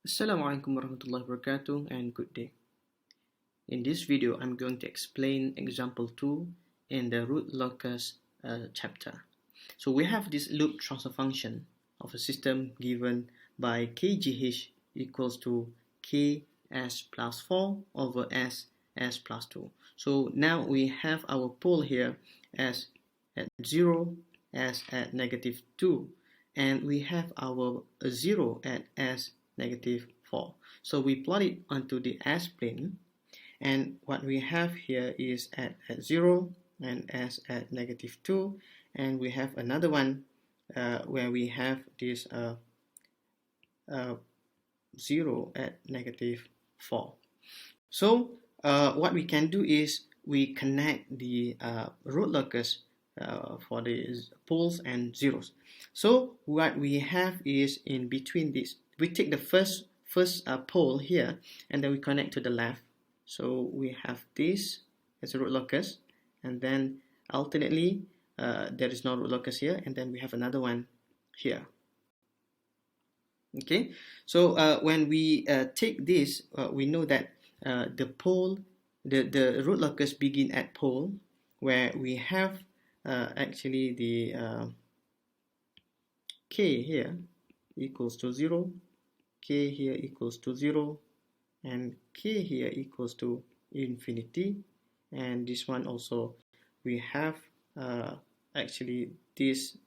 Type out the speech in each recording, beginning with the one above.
Assalamualaikum warahmatullahi wabarakatuh and good day. In this video, I'm going to explain example 2 in the root locus chapter. So we have this loop transfer function of a system given by kgh equals to ks plus 4 over s plus 2. So now we have our pole here s at 0, s at negative 2, and we have our 0 at s negative 4. So we plot it onto the s-plane, and what we have here is at 0 and s at negative 2, and we have another one where we have this 0 at negative 4. So what we can do is we connect the root locus for the poles and zeros. So what we have is in between this, we take the first pole here and then we connect to the left. So we have this as a root locus, and then alternately there is no root locus here, and then we have another one here. Okay, so when we take this, we know that the pole, the root locus begin at pole where we have actually the k here equals to 0, k here equals to 0, and k here equals to infinity, and this one also we have actually this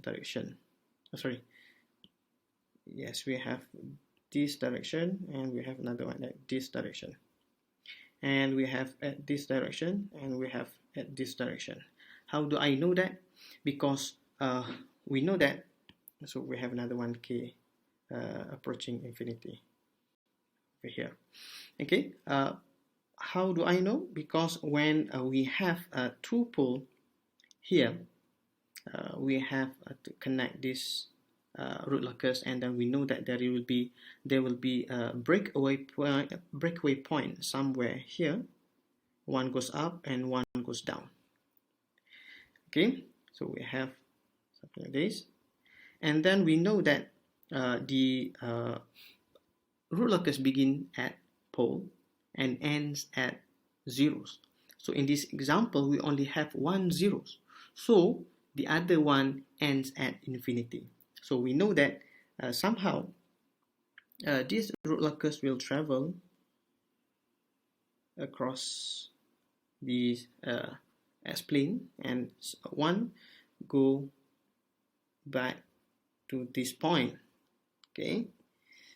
direction. Yes, we have this direction, and we have another one at this direction, and we have at this direction, and we have at this direction. How do I know that? Because we know that, so we have another one k approaching infinity over here. Okay, how do I know? Because when we have two pole here, we have to connect this root locus, and then we know that there will be a breakaway point somewhere here. One goes up and one goes down. Okay, so we have something like this, and then we know that the root locus begin at pole and ends at zeros. So in this example, we only have one zeros, so the other one ends at infinity. So we know that somehow this root locus will travel across the s-plane, and one go back to this point. Okay,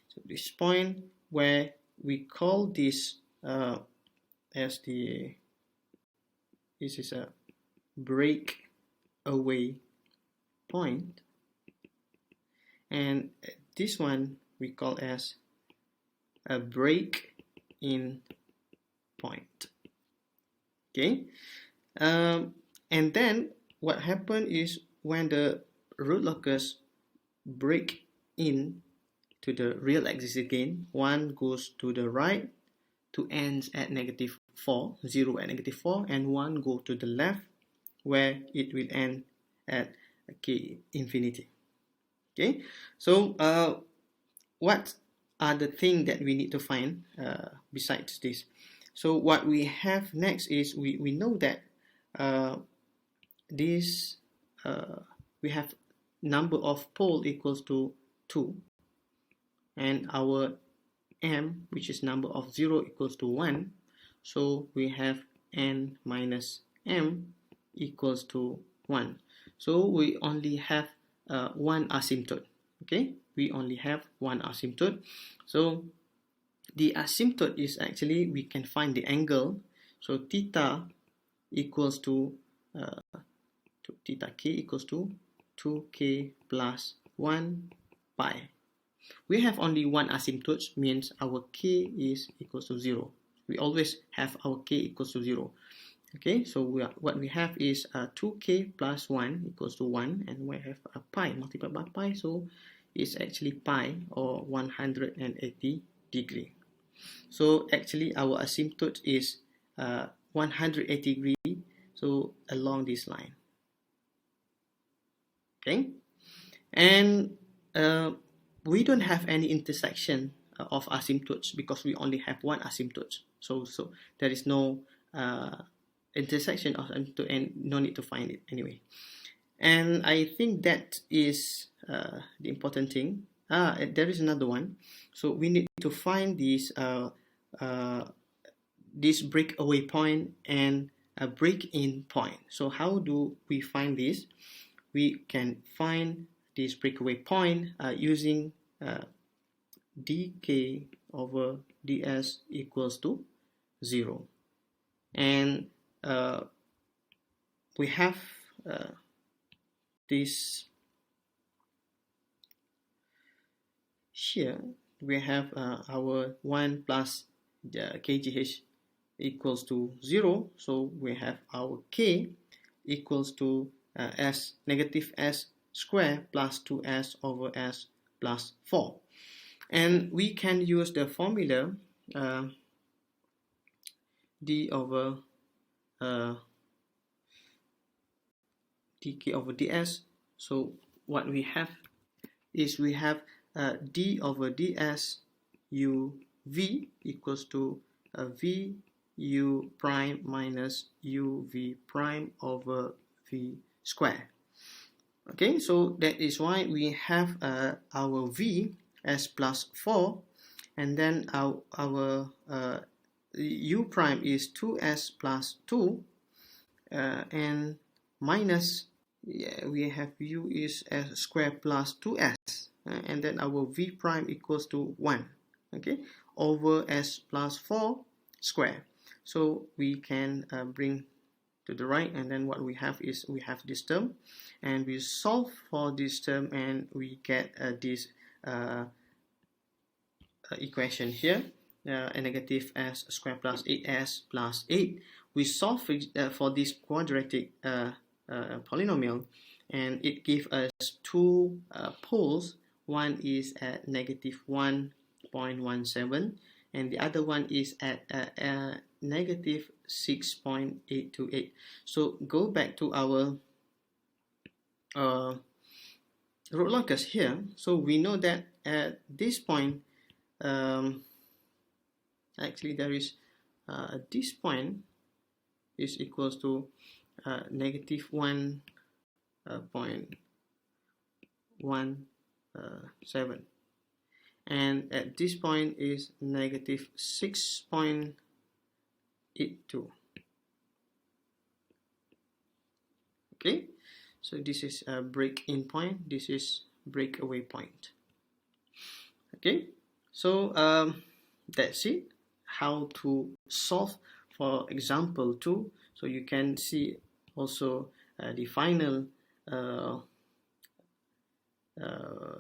so this point where we call this as this is a breakaway point, and this one we call as a break-in point. Okay, and then what happened is when the root locus break in to the real axis again, one goes to the right to ends at negative 4, 0 at negative 4, and one go to the left where it will end at k infinity. Okay, so what are the things that we need to find besides this? So what we have next is we know that this we have number of pole equals to 2, and our m, which is number of 0, equals to 1. So we have n minus m equals to 1. So we only have one asymptote. Okay, we only have one asymptote. So the asymptote is actually, we can find the angle. So theta equals to theta k equals to 2k plus 1 pi. We have only one asymptote, means our k is equals to 0. We always have our k equals to 0. Okay, so what we have is 2k plus 1 equals to 1, and we have a pi multiplied by pi, so it's actually pi, or 180 degree. So actually our asymptote is 180 degree, so along this line. Okay, and we don't have any intersection of asymptotes because we only have one asymptote. So there is no intersection of asymptote and no need to find it anyway. And I think that is the important thing. There is another one. So we need to find this breakaway point and a break-in point. So how do we find this? We can find this breakaway point using dk over ds equals to 0. And we have this here. We have our 1 plus the kgh equals to 0. So we have our k equals to negative s square plus 2s over s plus 4. And we can use the formula d over dk over ds. So what we have is we have d over ds uv equals to v u prime minus uv prime over v square. Okay, so that is why we have our v as plus 4, and then our u prime is 2s plus 2, and minus, we have u is s square plus 2s, and then our v prime equals to 1, okay, over s plus 4 square. So we can bring to the right, and then what we have is we have this term, and we solve for this term, and we get this equation here, a negative s square plus 8s plus 8. We solve for this quadratic polynomial, and it gives us two poles. One is at negative 1.17, and the other one is at negative 6.828. So go back to our root locus here. So we know that at this point, actually there is this point is equals to negative 1.17, and at this point is negative 6.82. Okay, so this is a break-in point, this is breakaway point. Okay, so that's it, how to solve for example 2. So you can see also the final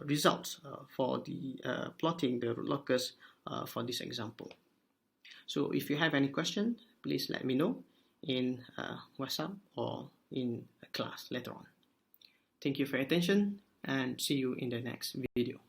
results for the plotting the root locus for this example. So if you have any question, please let me know in WhatsApp or in class later on. Thank you for your attention, and see you in the next video.